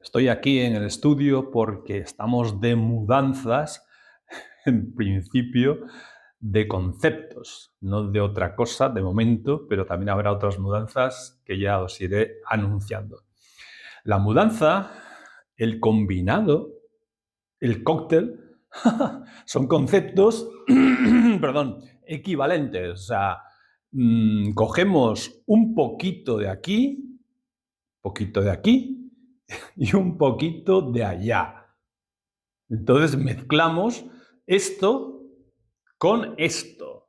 Estoy aquí en el estudio porque estamos de mudanzas, en principio, de conceptos, no de otra cosa de momento, pero también habrá otras mudanzas que ya os iré anunciando. La mudanza, el combinado, el cóctel, son conceptos, perdón, equivalentes. O sea, cogemos un poquito de aquí y un poquito de allá. Entonces mezclamos esto con esto,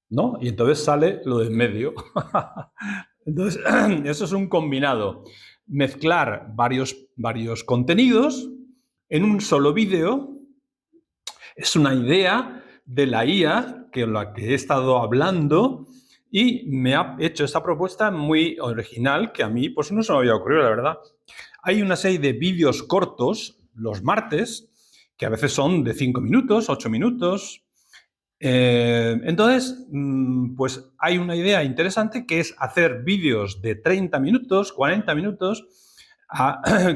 ¿no? Y entonces sale lo de en medio. Entonces, eso es un combinado. Mezclar varios contenidos en un solo vídeo es una idea de la IA que la que he estado hablando y me ha hecho esta propuesta muy original que a mí pues no se me había ocurrido, la verdad. Hay una serie de vídeos cortos los martes que a veces son de 5 minutos, 8 minutos. Entonces, pues hay una idea interesante que es hacer vídeos de 30 minutos, 40 minutos,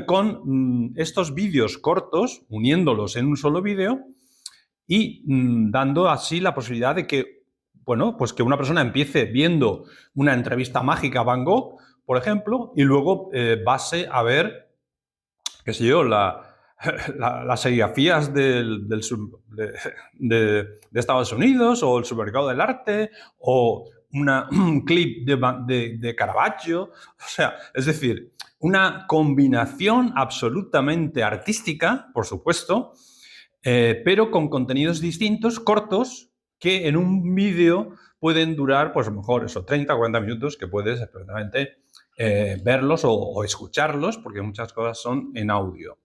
con estos vídeos cortos, uniéndolos en un solo vídeo y dando así la posibilidad de que, bueno, pues que una persona empiece viendo una entrevista mágica a Van Gogh, por ejemplo, y luego pase a ver, qué sé yo, las serigrafías de Estados Unidos o el supermercado del arte o un clip de Caravaggio. O sea, es decir, una combinación absolutamente artística, por supuesto, pero con contenidos distintos, cortos, que en un vídeo pueden durar, pues a lo mejor eso, 30 o 40 minutos, que puedes perfectamente verlos o escucharlos, porque muchas cosas son en audio.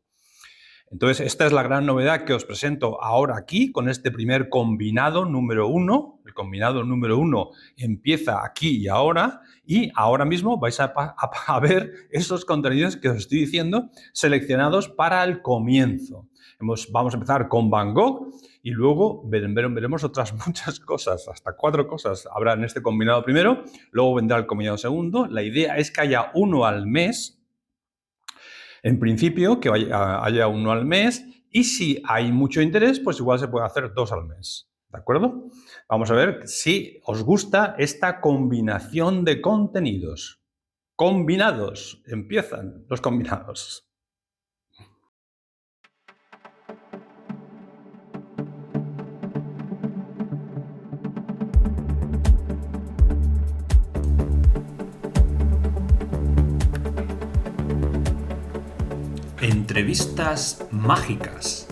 Entonces, esta es la gran novedad que os presento ahora aquí, con este primer combinado número 1. El combinado número 1 empieza aquí y ahora mismo vais a ver esos contenidos que os estoy diciendo, seleccionados para el comienzo. Vamos a empezar con Van Gogh y luego veremos otras muchas cosas, hasta 4 cosas habrá en este combinado primero, luego vendrá el combinado segundo. La idea es que haya uno al mes. En principio, que haya uno al mes y si hay mucho interés, pues igual se puede hacer 2 al mes. ¿De acuerdo? Vamos a ver si os gusta esta combinación de contenidos. Combinados. Empiezan los combinados. Entrevistas mágicas.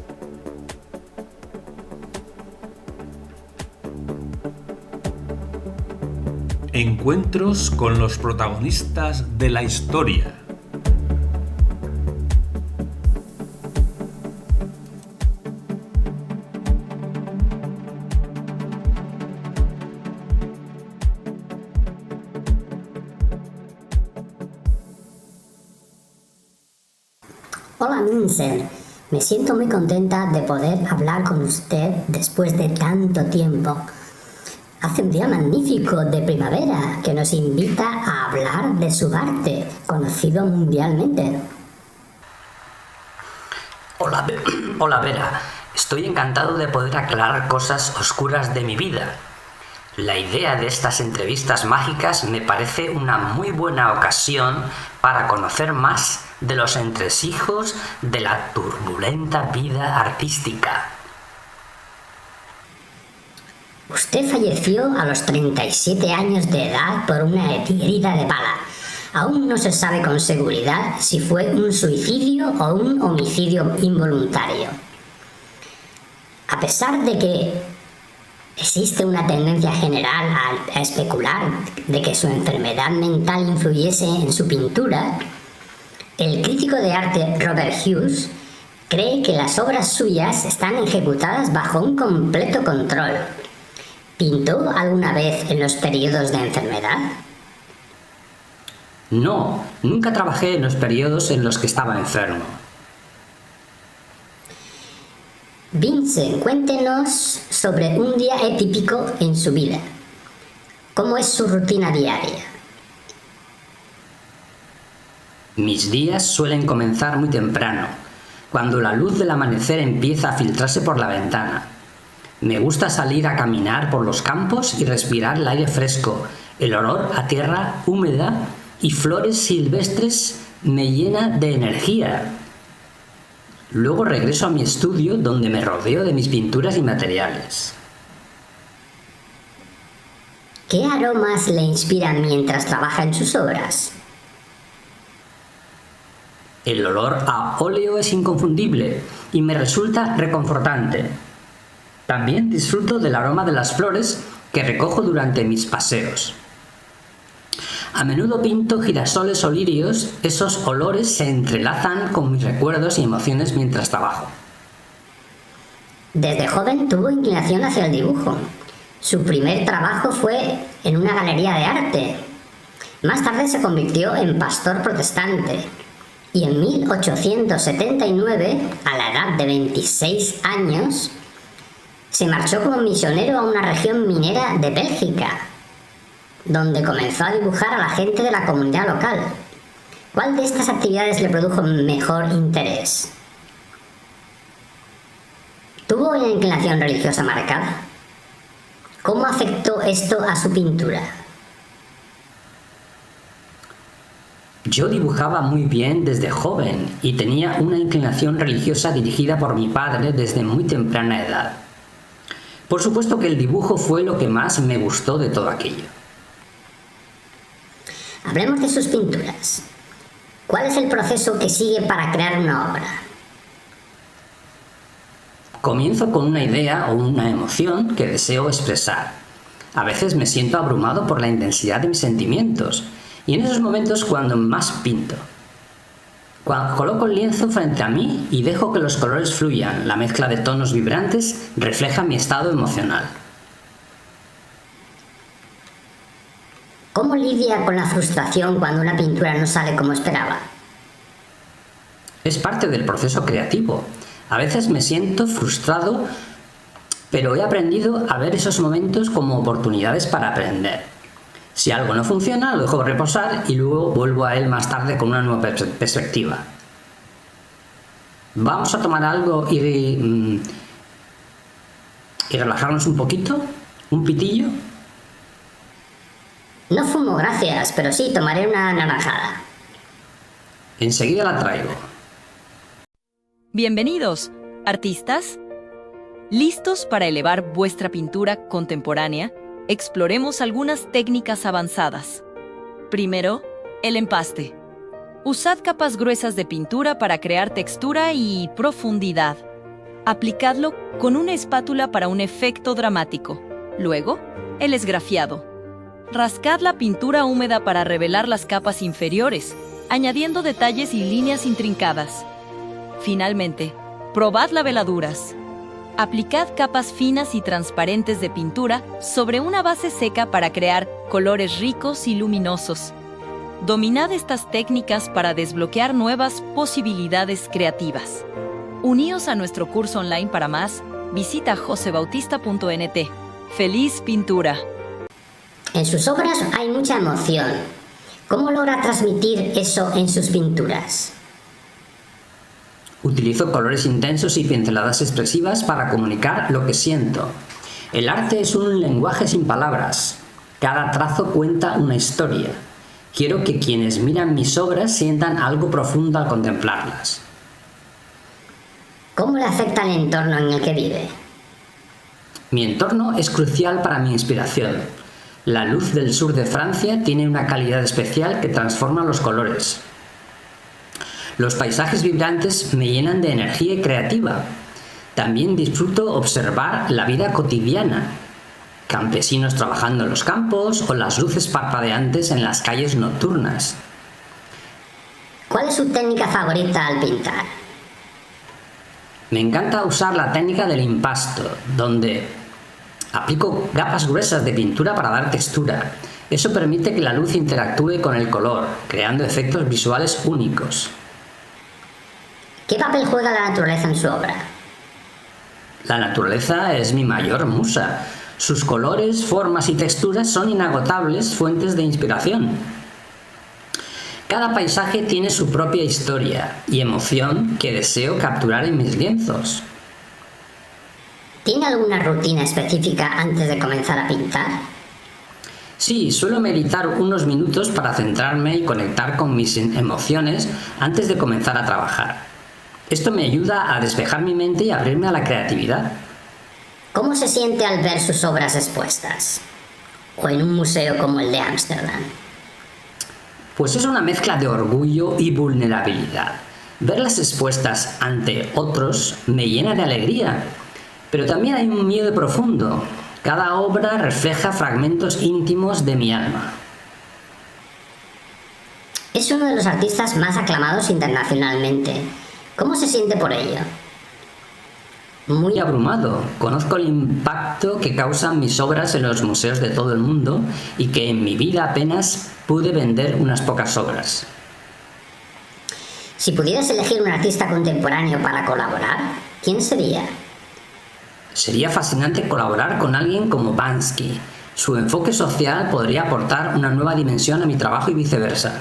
Encuentros con los protagonistas de la historia. Hola Vincent, me siento muy contenta de poder hablar con usted después de tanto tiempo. Hace un día magnífico de primavera que nos invita a hablar de su arte, conocido mundialmente. Hola Vera, estoy encantado de poder aclarar cosas oscuras de mi vida. La idea de estas entrevistas mágicas me parece una muy buena ocasión para conocer más de los entresijos de la turbulenta vida artística. Usted falleció a los 37 años de edad por una herida de bala. Aún no se sabe con seguridad si fue un suicidio o un homicidio involuntario. A pesar de que existe una tendencia general a especular de que su enfermedad mental influyese en su pintura, el crítico de arte Robert Hughes cree que las obras suyas están ejecutadas bajo un completo control. ¿Pintó alguna vez en los periodos de enfermedad? No, nunca trabajé en los periodos en los que estaba enfermo. Vincent, cuéntenos sobre un día atípico en su vida. ¿Cómo es su rutina diaria? Mis días suelen comenzar muy temprano, cuando la luz del amanecer empieza a filtrarse por la ventana. Me gusta salir a caminar por los campos y respirar el aire fresco. El olor a tierra húmeda y flores silvestres me llena de energía. Luego regreso a mi estudio, donde me rodeo de mis pinturas y materiales. ¿Qué aromas le inspiran mientras trabaja en sus obras? El olor a óleo es inconfundible y me resulta reconfortante. También disfruto del aroma de las flores que recojo durante mis paseos. A menudo pinto girasoles o lirios, esos olores se entrelazan con mis recuerdos y emociones mientras trabajo. Desde joven tuvo inclinación hacia el dibujo. Su primer trabajo fue en una galería de arte. Más tarde se convirtió en pastor protestante y en 1879, a la edad de 26 años, se marchó como misionero a una región minera de Bélgica, donde comenzó a dibujar a la gente de la comunidad local. ¿Cuál de estas actividades le produjo mejor interés? ¿Tuvo una inclinación religiosa marcada? ¿Cómo afectó esto a su pintura? Yo dibujaba muy bien desde joven y tenía una inclinación religiosa dirigida por mi padre desde muy temprana edad. Por supuesto que el dibujo fue lo que más me gustó de todo aquello. Hablemos de sus pinturas. ¿Cuál es el proceso que sigue para crear una obra? Comienzo con una idea o una emoción que deseo expresar. A veces me siento abrumado por la intensidad de mis sentimientos y en esos momentos cuando más pinto. Coloco el lienzo frente a mí y dejo que los colores fluyan. La mezcla de tonos vibrantes refleja mi estado emocional. ¿Cómo lidia con la frustración cuando una pintura no sale como esperaba? Es parte del proceso creativo. A veces me siento frustrado, pero he aprendido a ver esos momentos como oportunidades para aprender. Si algo no funciona, lo dejo reposar y luego vuelvo a él más tarde con una nueva perspectiva. Vamos a tomar algo y relajarnos un poquito, un pitillo. No fumo, gracias, pero sí tomaré una naranjada. Enseguida la traigo. Bienvenidos, artistas. ¿Listos para elevar vuestra pintura contemporánea? Exploremos algunas técnicas avanzadas. Primero, el empaste. Usad capas gruesas de pintura para crear textura y profundidad. Aplicadlo con una espátula para un efecto dramático. Luego, el esgrafiado. Rascad la pintura húmeda para revelar las capas inferiores, añadiendo detalles y líneas intrincadas. Finalmente, probad las veladuras. Aplicad capas finas y transparentes de pintura sobre una base seca para crear colores ricos y luminosos. Dominad estas técnicas para desbloquear nuevas posibilidades creativas. Uníos a nuestro curso online para más. Visita josebautista.nt. ¡Feliz pintura! En sus obras hay mucha emoción. ¿Cómo logra transmitir eso en sus pinturas? Utilizo colores intensos y pinceladas expresivas para comunicar lo que siento. El arte es un lenguaje sin palabras. Cada trazo cuenta una historia. Quiero que quienes miran mis obras sientan algo profundo al contemplarlas. ¿Cómo le afecta el entorno en el que vive? Mi entorno es crucial para mi inspiración. La luz del sur de Francia tiene una calidad especial que transforma los colores. Los paisajes vibrantes me llenan de energía creativa. También disfruto observar la vida cotidiana. Campesinos trabajando en los campos o las luces parpadeantes en las calles nocturnas. ¿Cuál es su técnica favorita al pintar? Me encanta usar la técnica del impasto, donde aplico capas gruesas de pintura para dar textura. Eso permite que la luz interactúe con el color, creando efectos visuales únicos. ¿Qué papel juega la naturaleza en su obra? La naturaleza es mi mayor musa. Sus colores, formas y texturas son inagotables fuentes de inspiración. Cada paisaje tiene su propia historia y emoción que deseo capturar en mis lienzos. ¿Tiene alguna rutina específica antes de comenzar a pintar? Sí, suelo meditar unos minutos para centrarme y conectar con mis emociones antes de comenzar a trabajar. Esto me ayuda a despejar mi mente y abrirme a la creatividad. ¿Cómo se siente al ver sus obras expuestas? ¿O en un museo como el de Ámsterdam? Pues es una mezcla de orgullo y vulnerabilidad. Verlas expuestas ante otros me llena de alegría, pero también hay un miedo profundo. Cada obra refleja fragmentos íntimos de mi alma. Es uno de los artistas más aclamados internacionalmente. ¿Cómo se siente por ello? Muy abrumado. Conozco el impacto que causan mis obras en los museos de todo el mundo y que en mi vida apenas pude vender unas pocas obras. Si pudieras elegir un artista contemporáneo para colaborar, ¿quién sería? Sería fascinante colaborar con alguien como Banksy. Su enfoque social podría aportar una nueva dimensión a mi trabajo y viceversa.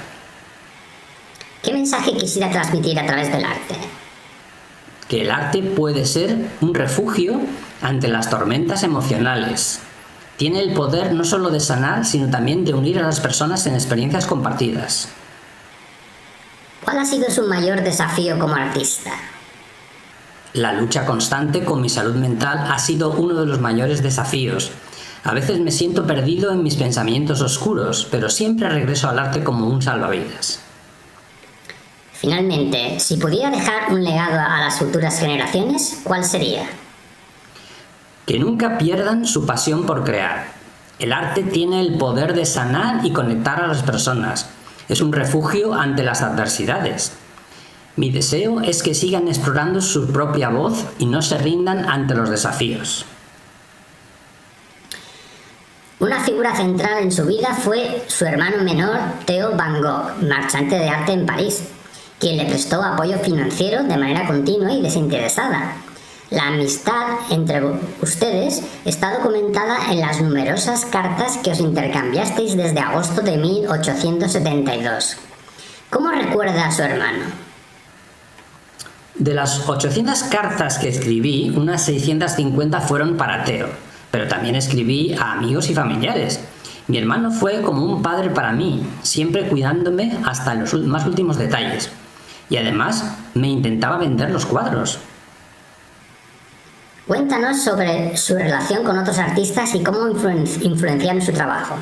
¿Qué mensaje quisiera transmitir a través del arte? Que el arte puede ser un refugio ante las tormentas emocionales. Tiene el poder no solo de sanar, sino también de unir a las personas en experiencias compartidas. ¿Cuál ha sido su mayor desafío como artista? La lucha constante con mi salud mental ha sido uno de los mayores desafíos. A veces me siento perdido en mis pensamientos oscuros, pero siempre regreso al arte como un salvavidas. Finalmente, si pudiera dejar un legado a las futuras generaciones, ¿cuál sería? Que nunca pierdan su pasión por crear. El arte tiene el poder de sanar y conectar a las personas. Es un refugio ante las adversidades. Mi deseo es que sigan explorando su propia voz y no se rindan ante los desafíos. Una figura central en su vida fue su hermano menor, Theo van Gogh, marchante de arte en París, quien le prestó apoyo financiero de manera continua y desinteresada. La amistad entre ustedes está documentada en las numerosas cartas que os intercambiasteis desde agosto de 1872. ¿Cómo recuerda a su hermano? De las 800 cartas que escribí, unas 650 fueron para Theo, pero también escribí a amigos y familiares. Mi hermano fue como un padre para mí, siempre cuidándome hasta los más últimos detalles. Y además me intentaba vender los cuadros. Cuéntanos sobre su relación con otros artistas y cómo influenciaron su trabajo.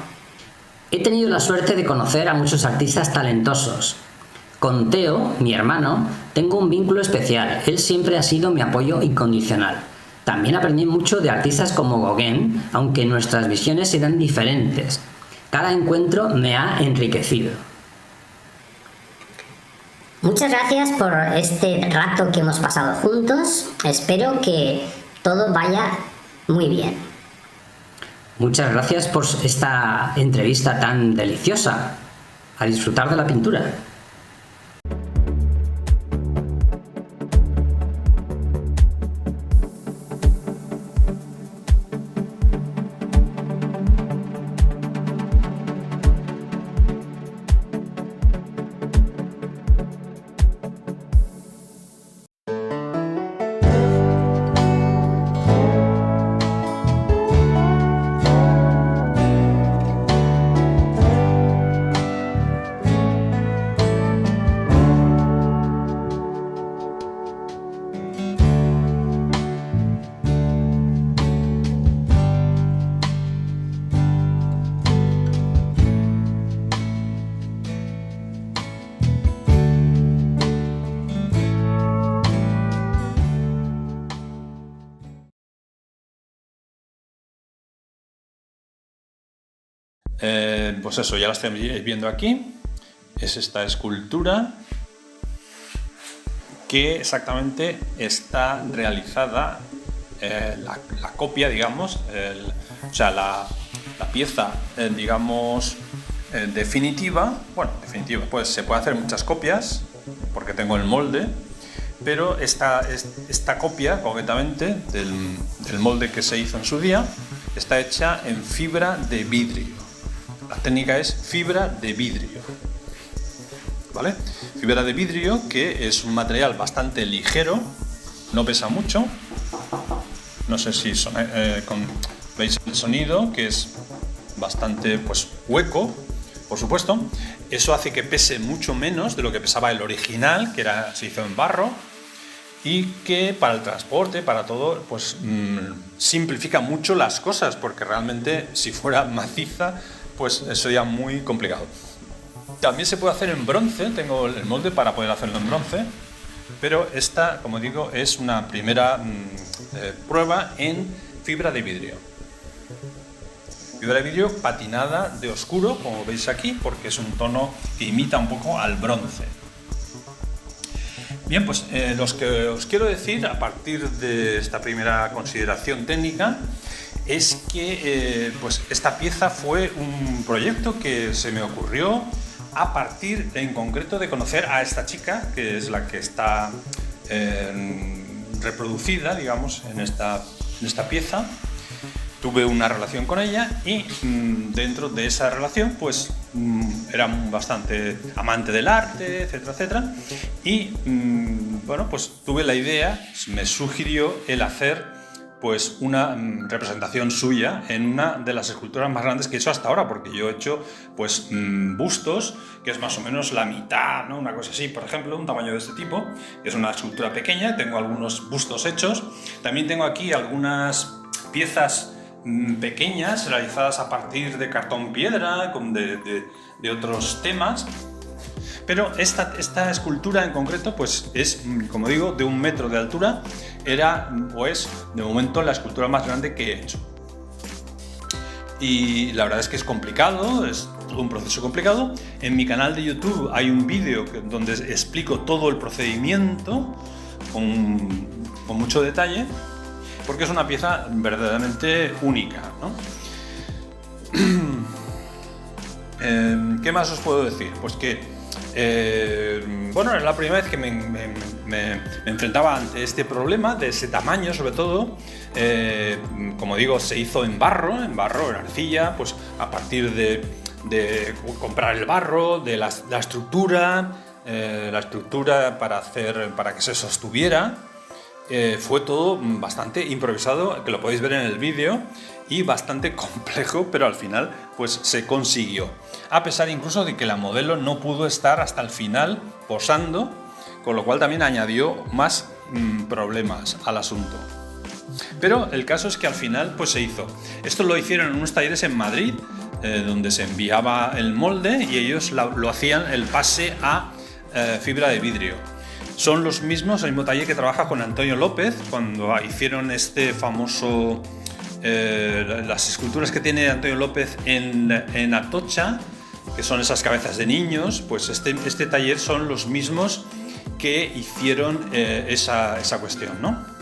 He tenido la suerte de conocer a muchos artistas talentosos. Con Theo, mi hermano, tengo un vínculo especial. Él siempre ha sido mi apoyo incondicional. También aprendí mucho de artistas como Gauguin, aunque nuestras visiones eran diferentes. Cada encuentro me ha enriquecido. Muchas gracias por este rato que hemos pasado juntos. Espero que todo vaya muy bien. Muchas gracias por esta entrevista tan deliciosa. A disfrutar de la pintura. Pues eso, ya la estáis viendo aquí. Es esta escultura que exactamente está realizada, la copia, digamos, o sea, la pieza, digamos, definitiva. Bueno, definitiva, pues se puede hacer muchas copias, porque tengo el molde, pero esta copia, concretamente, del molde que se hizo en su día, está hecha en fibra de vidrio. La técnica es fibra de vidrio. ¿vale? Fibra de vidrio, que es un material bastante ligero, no pesa mucho. No sé si veis el sonido, que es bastante pues, hueco, por supuesto. Eso hace que pese mucho menos de lo que pesaba el original, que se hizo en barro, y que para el transporte, para todo, pues simplifica mucho las cosas, porque realmente si fuera maciza, pues sería muy complicado. También se puede hacer en bronce, tengo el molde para poder hacerlo en bronce, pero esta, como digo, es una primera prueba en fibra de vidrio. Fibra de vidrio patinada de oscuro, como veis aquí, porque es un tono que imita un poco al bronce. Bien, pues lo que os quiero decir a partir de esta primera consideración técnica es que pues esta pieza fue un proyecto que se me ocurrió a partir en concreto de conocer a esta chica, que es la que está reproducida, digamos, en esta pieza. Tuve una relación con ella y dentro de esa relación pues era bastante amante del arte, etcétera, etcétera. Y bueno, pues tuve la idea, me sugirió el hacer pues una representación suya en una de las esculturas más grandes que he hecho hasta ahora, porque yo he hecho pues bustos, que es más o menos la mitad, ¿no? Una cosa así, por ejemplo, un tamaño de este tipo, que es una escultura pequeña. Tengo algunos bustos hechos. También tengo aquí algunas piezas pequeñas realizadas a partir de cartón piedra, de otros temas. Pero esta escultura en concreto pues es, como digo, de 1 metro de altura. Era, pues, de momento la escultura más grande que he hecho. Y la verdad es que es complicado, es todo un proceso complicado. En mi canal de YouTube hay un vídeo donde explico todo el procedimiento con mucho detalle, porque es una pieza verdaderamente única, ¿no? ¿Qué más os puedo decir? Pues que bueno, es la primera vez que me enfrentaba ante este problema de ese tamaño, sobre todo. Como digo, se hizo en barro, en arcilla, pues a partir de comprar el barro, de la estructura para que se sostuviera. Fue todo bastante improvisado, que lo podéis ver en el vídeo, y bastante complejo, pero al final pues se consiguió. A pesar incluso de que la modelo no pudo estar hasta el final posando, con lo cual también añadió más problemas al asunto. Pero el caso es que al final pues se hizo. Esto lo hicieron en unos talleres en Madrid, donde se enviaba el molde y ellos lo hacían el pase a fibra de vidrio. Son los mismos, el mismo taller que trabaja con Antonio López cuando hicieron este famoso, las esculturas que tiene Antonio López en Atocha, que son esas cabezas de niños. Pues este taller son los mismos que hicieron esa cuestión, ¿no?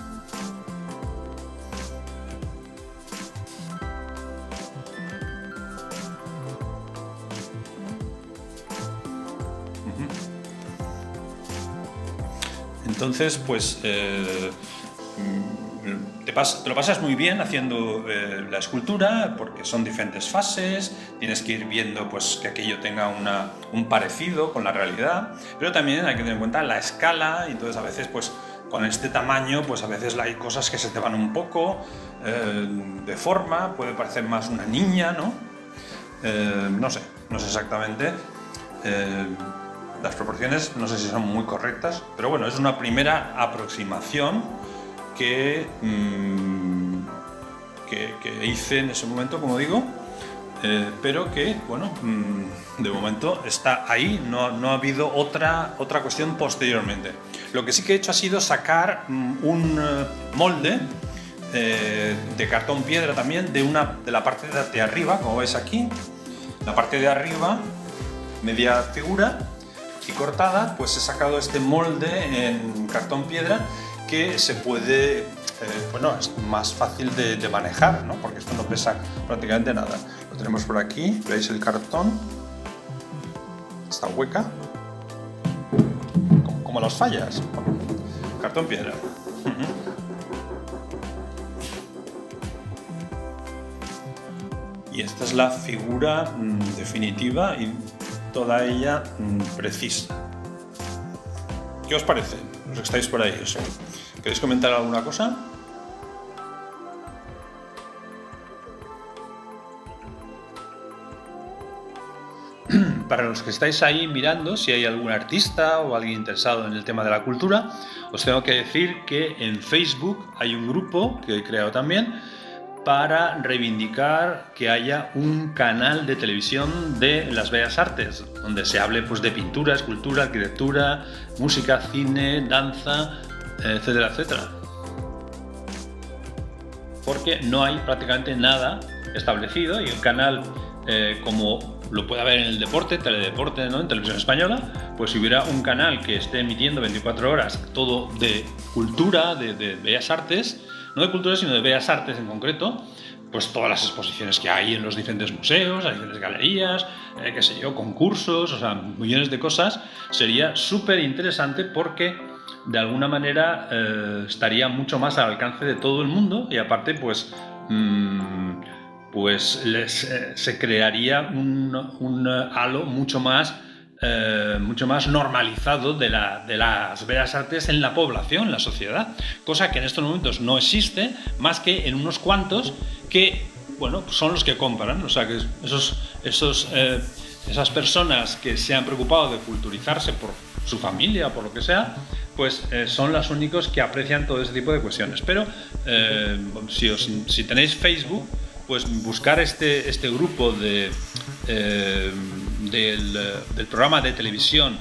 Entonces, pues te lo pasas muy bien haciendo la escultura, porque son diferentes fases, tienes que ir viendo pues, que aquello tenga un parecido con la realidad, pero también hay que tener en cuenta la escala, y entonces a veces pues, con este tamaño pues, a veces hay cosas que se te van un poco de forma, puede parecer más una niña, ¿no? No sé exactamente. Las proporciones no sé si son muy correctas, pero bueno, es una primera aproximación que hice en ese momento, como digo, pero que, bueno, de momento está ahí, no ha habido otra cuestión posteriormente. Lo que sí que he hecho ha sido sacar un molde de cartón piedra también, de la parte de arriba, como veis aquí, la parte de arriba, media figura y cortada, pues he sacado este molde en cartón piedra que se puede, bueno, es más fácil de manejar, ¿no? Porque esto no pesa prácticamente nada. Lo tenemos por aquí, veis el cartón, esta hueca, como las fallas, cartón piedra. Y esta es la figura definitiva y toda ella precisa. ¿Qué os parece? Los que estáis por ahí, ¿queréis comentar alguna cosa? Para los que estáis ahí mirando, si hay algún artista o alguien interesado en el tema de la cultura, os tengo que decir que en Facebook hay un grupo que he creado también para reivindicar que haya un canal de televisión de las bellas artes, donde se hable pues, de pintura, escultura, arquitectura, música, cine, danza, etcétera, etcétera. Porque no hay prácticamente nada establecido y el canal, como lo puede haber en el deporte, teledeporte, ¿no? En televisión española, pues si hubiera un canal que esté emitiendo 24 horas todo de cultura, de bellas artes, no de cultura sino de bellas artes en concreto, pues todas las exposiciones que hay en los diferentes museos, las diferentes galerías, qué sé yo, concursos, o sea, millones de cosas, sería súper interesante porque de alguna manera estaría mucho más al alcance de todo el mundo y aparte pues se crearía un halo mucho más normalizado de las bellas artes en la población, en la sociedad, cosa que en estos momentos no existe más que en unos cuantos que, bueno, son los que compran, o sea que esas personas que se han preocupado de culturizarse por su familia o por lo que sea, pues son los únicos que aprecian todo ese tipo de cuestiones. Pero si tenéis Facebook, pues buscar este grupo del programa de televisión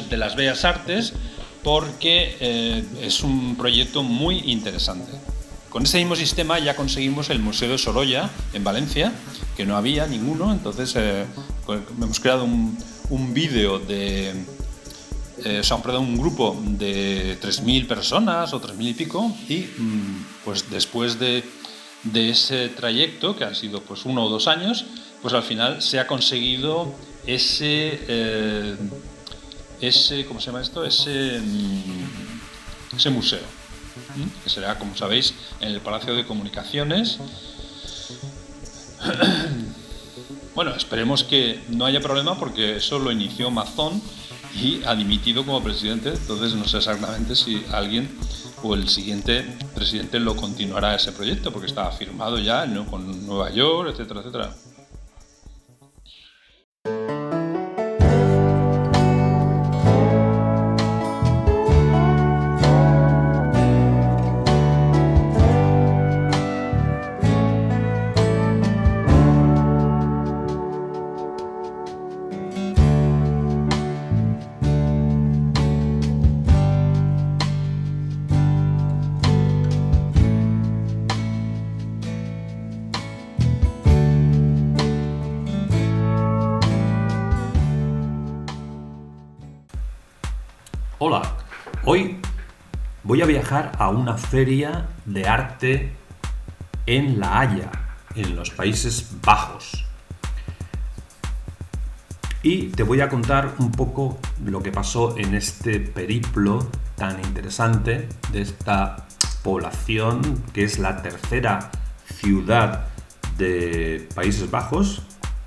de las bellas artes, porque es un proyecto muy interesante. Con este mismo sistema ya conseguimos el Museo de Sorolla en Valencia, que no había ninguno, entonces hemos creado un vídeo un grupo de 3.000 personas o 3.000 y pico, y pues después de ese trayecto, que han sido pues 1 o 2 años, pues al final se ha conseguido ese ¿cómo se llama esto? Ese museo, que será, como sabéis, en el Palacio de Comunicaciones. Bueno, esperemos que no haya problema porque eso lo inició Mazón y ha dimitido como presidente, entonces no sé exactamente si alguien o el siguiente presidente lo continuará ese proyecto, porque está firmado ya, ¿no?, con Nueva York, etcétera, etcétera. Hola, hoy voy a viajar a una feria de arte en La Haya, en los Países Bajos. Y te voy a contar un poco lo que pasó en este periplo tan interesante de esta población, que es la tercera ciudad de Países Bajos,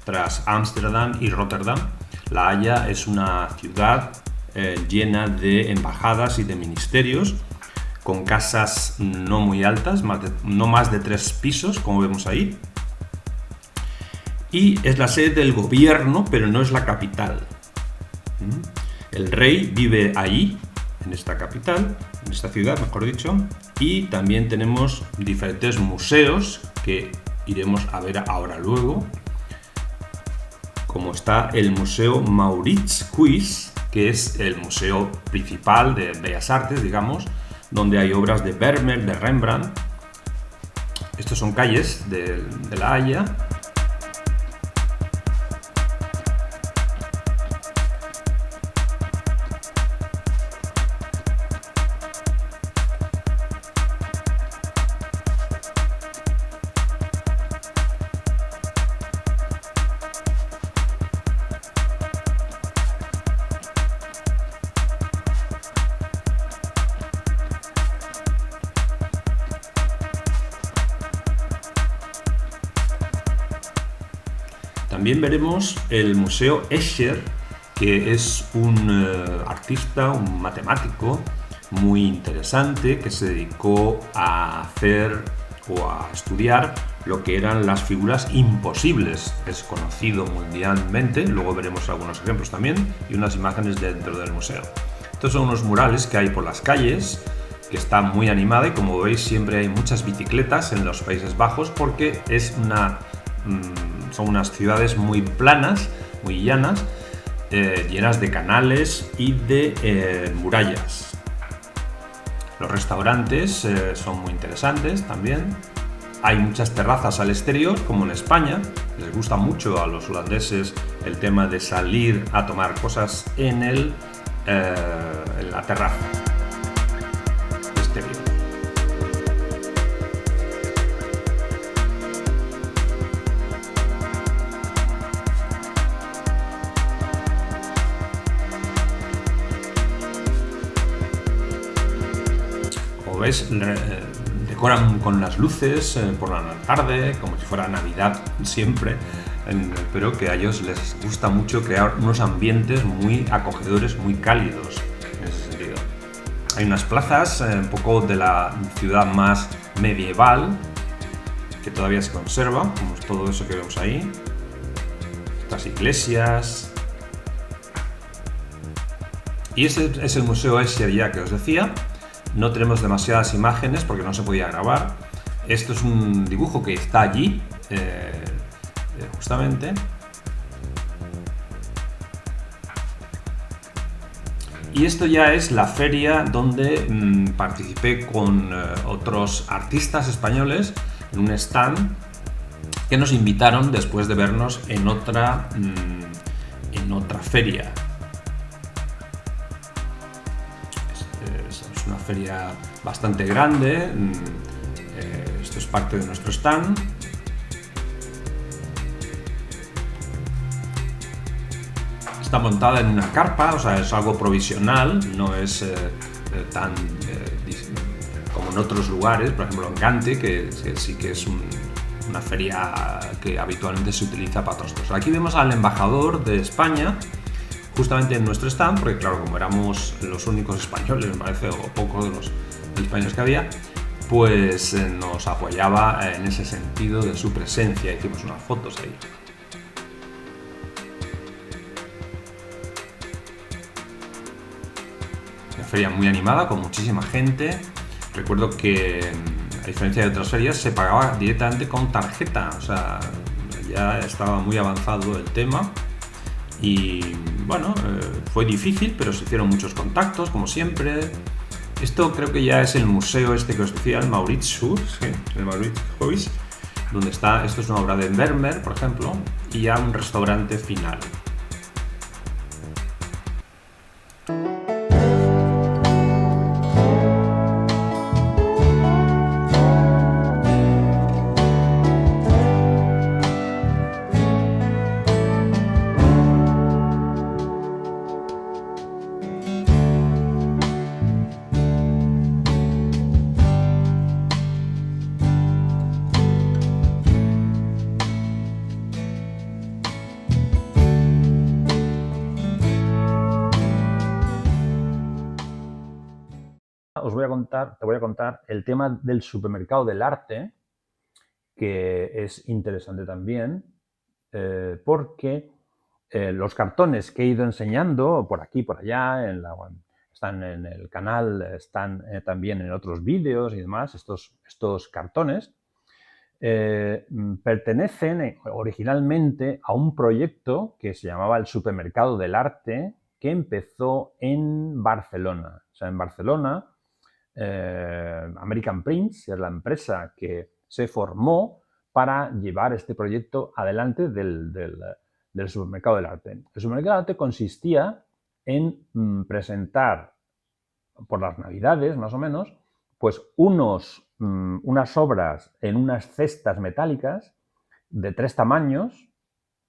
tras Ámsterdam y Rotterdam. La Haya es una ciudad llena de embajadas y de ministerios, con casas no muy altas, no más de 3 pisos, como vemos ahí. Y es la sede del gobierno, pero no es la capital. El rey vive allí, en esta capital, en esta ciudad, mejor dicho, y también tenemos diferentes museos que iremos a ver ahora luego, como está el Museo Maurits Huys, que es el museo principal de Bellas Artes, digamos, donde hay obras de Vermeer, de Rembrandt. Estos son calles de La Haya. También veremos el Museo Escher, que es un artista, un matemático muy interesante que se dedicó a hacer o a estudiar lo que eran las figuras imposibles. Es conocido mundialmente, luego veremos algunos ejemplos también y unas imágenes dentro del museo. Estos son unos murales que hay por las calles, que está muy animada, y como veis siempre hay muchas bicicletas en los Países Bajos porque son unas ciudades muy planas, muy llanas, llenas de canales y de murallas. Los restaurantes son muy interesantes también. Hay muchas terrazas al exterior, como en España. Les gusta mucho a los holandeses el tema de salir a tomar cosas en la terraza exterior. Como veis, decoran con las luces por la tarde, como si fuera Navidad siempre, pero que a ellos les gusta mucho crear unos ambientes muy acogedores, muy cálidos en ese sentido. Hay unas plazas un poco de la ciudad más medieval que todavía se conserva, como es todo eso que vemos ahí. Estas iglesias. Y ese es el Museo Escher ya que os decía. No tenemos demasiadas imágenes porque no se podía grabar. Esto es un dibujo que está allí, justamente. Y esto ya es la feria donde participé con otros artistas españoles en un stand que nos invitaron después de vernos en otra feria. Es una feria bastante grande. Esto es parte de nuestro stand. Está montada en una carpa, o sea, es algo provisional, no es tan como en otros lugares, por ejemplo en Gante, que sí que es una feria que habitualmente se utiliza para otras cosas. Aquí vemos al embajador de España justamente en nuestro stand, porque claro, como éramos los únicos españoles, me parece, o pocos de los españoles que había, pues nos apoyaba en ese sentido de su presencia. Hicimos unas fotos ahí. Una feria muy animada, con muchísima gente. Recuerdo que, a diferencia de otras ferias, se pagaba directamente con tarjeta, o sea, ya estaba muy avanzado el tema. Y bueno, fue difícil, pero se hicieron muchos contactos, como siempre. Esto creo que ya es el museo este que os decía, el Mauritshuis, ¿sí? El Mauritshuis, donde está, esto es una obra de Vermeer, por ejemplo, y ya un restaurante final. Te voy a contar el tema del supermercado del arte, que es interesante también, porque los cartones que he ido enseñando por aquí, por allá, están en el canal, están también en otros vídeos y demás, estos cartones, pertenecen originalmente a un proyecto que se llamaba el Supermercado del Arte, que empezó en Barcelona. O sea, en Barcelona, American Prints es la empresa que se formó para llevar este proyecto adelante del Supermercado del Arte. El Supermercado del Arte consistía en presentar por las Navidades, más o menos, pues unas obras en unas cestas metálicas de 3 tamaños,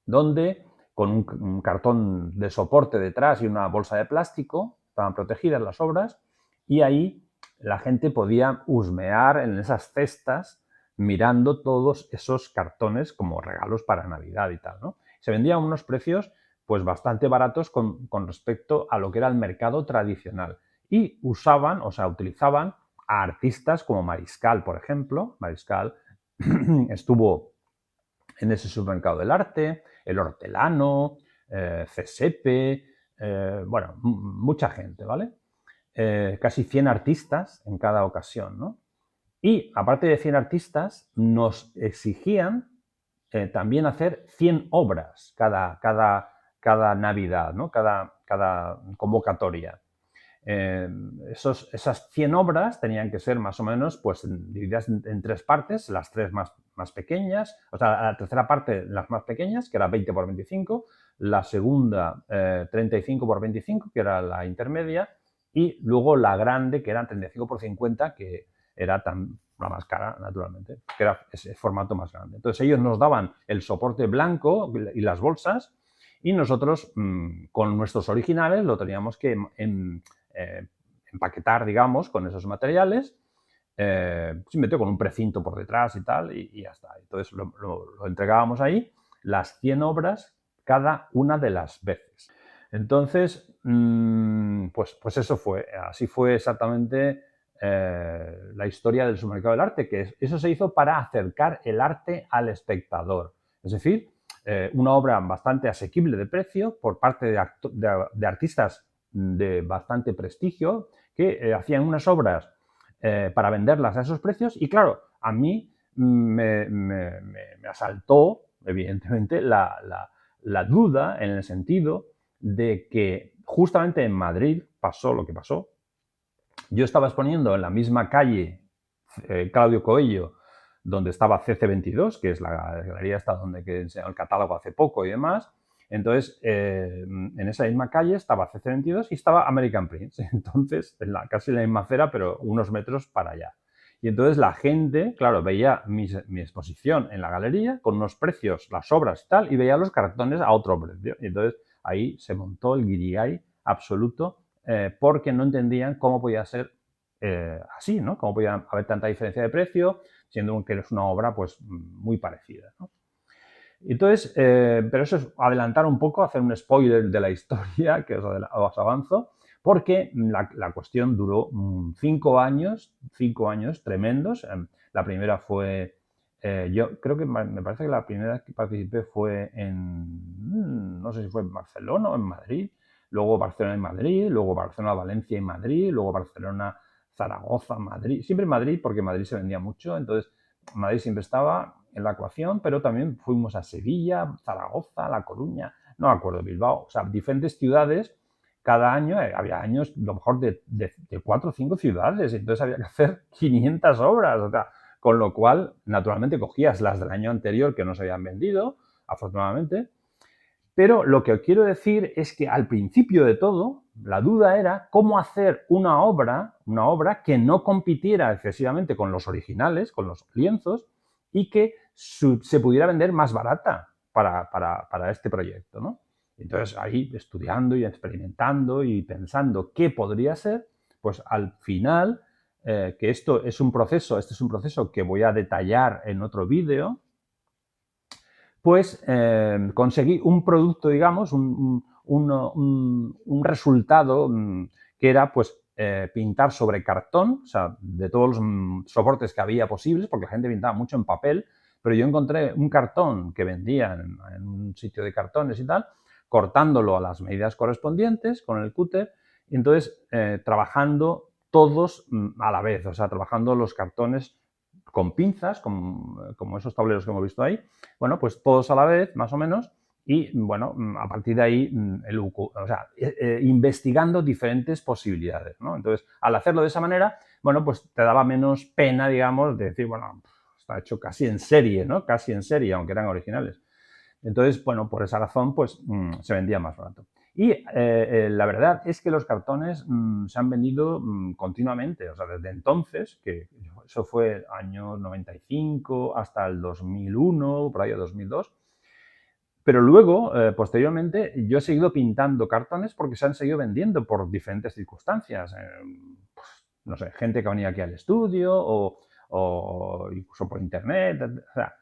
donde con un cartón de soporte detrás y una bolsa de plástico estaban protegidas las obras, y ahí la gente podía husmear en esas cestas mirando todos esos cartones como regalos para Navidad y tal, ¿no? Se vendían a unos precios pues bastante baratos con respecto a lo que era el mercado tradicional. Y usaban, o sea, utilizaban a artistas como Mariscal, por ejemplo. Mariscal estuvo en ese supermercado del arte, El Hortelano, Cesepe, bueno, mucha gente, ¿vale? Casi 100 artistas en cada ocasión, ¿no? Y aparte de 100 artistas, nos exigían también hacer 100 obras cada Navidad, ¿no? Cada convocatoria. Esas 100 obras tenían que ser más o menos pues, divididas en 3 partes, las 3 más pequeñas, o sea, la tercera parte las más pequeñas, que era 20 por 25, la segunda 35 por 25, que era la intermedia, y luego la grande, que era 35 por 50, que era la más cara, naturalmente, que era ese formato más grande. Entonces ellos nos daban el soporte blanco y las bolsas, y nosotros con nuestros originales lo teníamos que empaquetar, digamos, con esos materiales, simplemente con un precinto por detrás y tal, y ya está. Entonces lo entregábamos ahí, las 100 obras cada una de las veces. Entonces, pues eso fue, así fue exactamente la historia del supermercado del arte, que eso se hizo para acercar el arte al espectador. Es decir, una obra bastante asequible de precio por parte de artistas de bastante prestigio que hacían unas obras para venderlas a esos precios y claro, a mí me asaltó evidentemente la duda en el sentido de que justamente en Madrid pasó lo que pasó. Yo estaba exponiendo en la misma calle Claudio Coello donde estaba CC22, que es la galería esta donde que enseñó el catálogo hace poco y demás. Entonces, en esa misma calle estaba CC22 y estaba American Prints. Entonces, casi en la misma acera, pero unos metros para allá. Y entonces la gente, claro, veía mi exposición en la galería con unos precios, las obras y tal, y veía los cartones a otro precio. Y entonces ahí se montó el guirigay absoluto porque no entendían cómo podía ser así, ¿no? Cómo podía haber tanta diferencia de precio, siendo que es una obra pues muy parecida, ¿no? Entonces, pero eso es adelantar un poco, hacer un spoiler de la historia que os avanzo, porque la cuestión duró 5 años tremendos. La primera fue, yo creo que me parece que la primera que participé fue no sé si fue en Barcelona o en Madrid, luego Barcelona y Madrid, luego Barcelona, Valencia y Madrid, luego Barcelona, Zaragoza, Madrid, siempre en Madrid porque Madrid se vendía mucho, entonces Madrid siempre estaba en la ecuación, pero también fuimos a Sevilla, Zaragoza, La Coruña, no me acuerdo, Bilbao, o sea, diferentes ciudades. Cada año, había años, a lo mejor, de 4 o 5 ciudades, entonces había que hacer 500 obras, o sea, con lo cual, naturalmente, cogías las del año anterior que no se habían vendido, afortunadamente, pero lo que quiero decir es que al principio de todo, la duda era cómo hacer una obra que no compitiera excesivamente con los originales, con los lienzos, y que se pudiera vender más barata para este proyecto, ¿no? Entonces, ahí estudiando y experimentando y pensando qué podría ser, pues al final, que este es un proceso que voy a detallar en otro vídeo, pues conseguí un producto, digamos, un resultado que era, pues, pintar sobre cartón, o sea, de todos los soportes que había posibles, porque la gente pintaba mucho en papel, pero yo encontré un cartón que vendía en un sitio de cartones y tal, cortándolo a las medidas correspondientes con el cúter, y entonces trabajando todos a la vez, o sea, trabajando los cartones con pinzas, como esos tableros que hemos visto ahí, bueno, pues todos a la vez, más o menos, y bueno, a partir de ahí, investigando diferentes posibilidades, ¿no? Entonces, al hacerlo de esa manera, bueno, pues te daba menos pena, digamos, de decir, bueno, está hecho casi en serie, ¿no? Casi en serie, aunque eran originales. Entonces, bueno, por esa razón, pues se vendía más barato. Y la verdad es que los cartones se han vendido continuamente, o sea, desde entonces, que eso fue año 95 hasta el 2001, por ahí, 2002. Pero luego, posteriormente, yo he seguido pintando cartones porque se han seguido vendiendo por diferentes circunstancias. Pues, no sé, gente que venía aquí al estudio o incluso por internet. O sea,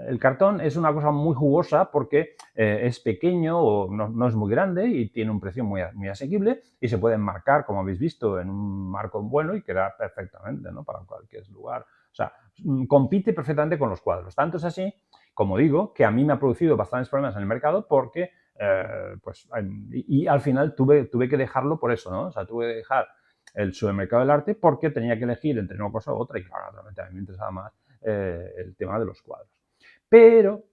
el cartón es una cosa muy jugosa porque es pequeño o no es muy grande y tiene un precio muy asequible y se puede enmarcar, como habéis visto, en un marco bueno y queda perfectamente, ¿no? Para cualquier lugar. O sea, compite perfectamente con los cuadros. Tanto es así, como digo, que a mí me ha producido bastantes problemas en el mercado porque, y al final tuve que dejarlo por eso, ¿no? O sea, tuve que dejar el supermercado del arte porque tenía que elegir entre una cosa u otra y, claro, naturalmente a mí me interesaba más el tema de los cuadros. Pero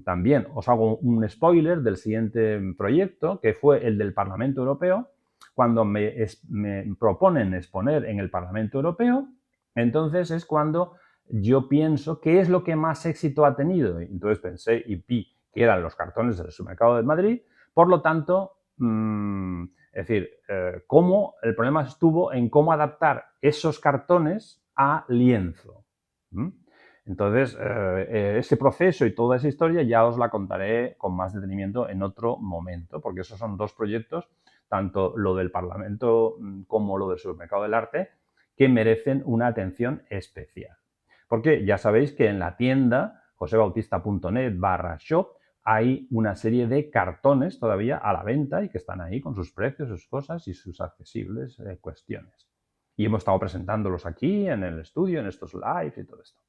también os hago un spoiler del siguiente proyecto, que fue el del Parlamento Europeo. Cuando me proponen exponer en el Parlamento Europeo, entonces es cuando yo pienso qué es lo que más éxito ha tenido. Entonces pensé y vi que eran los cartones del supermercado de Madrid. Por lo tanto, es decir, cómo el problema estuvo en cómo adaptar esos cartones a lienzo. Entonces, ese proceso y toda esa historia ya os la contaré con más detenimiento en otro momento, porque esos son dos proyectos, tanto lo del Parlamento como lo del supermercado del arte, que merecen una atención especial. Porque ya sabéis que en la tienda josebautista.net/shop hay una serie de cartones todavía a la venta y que están ahí con sus precios, sus cosas y sus accesibles cuestiones. Y hemos estado presentándolos aquí en el estudio, en estos lives y todo esto.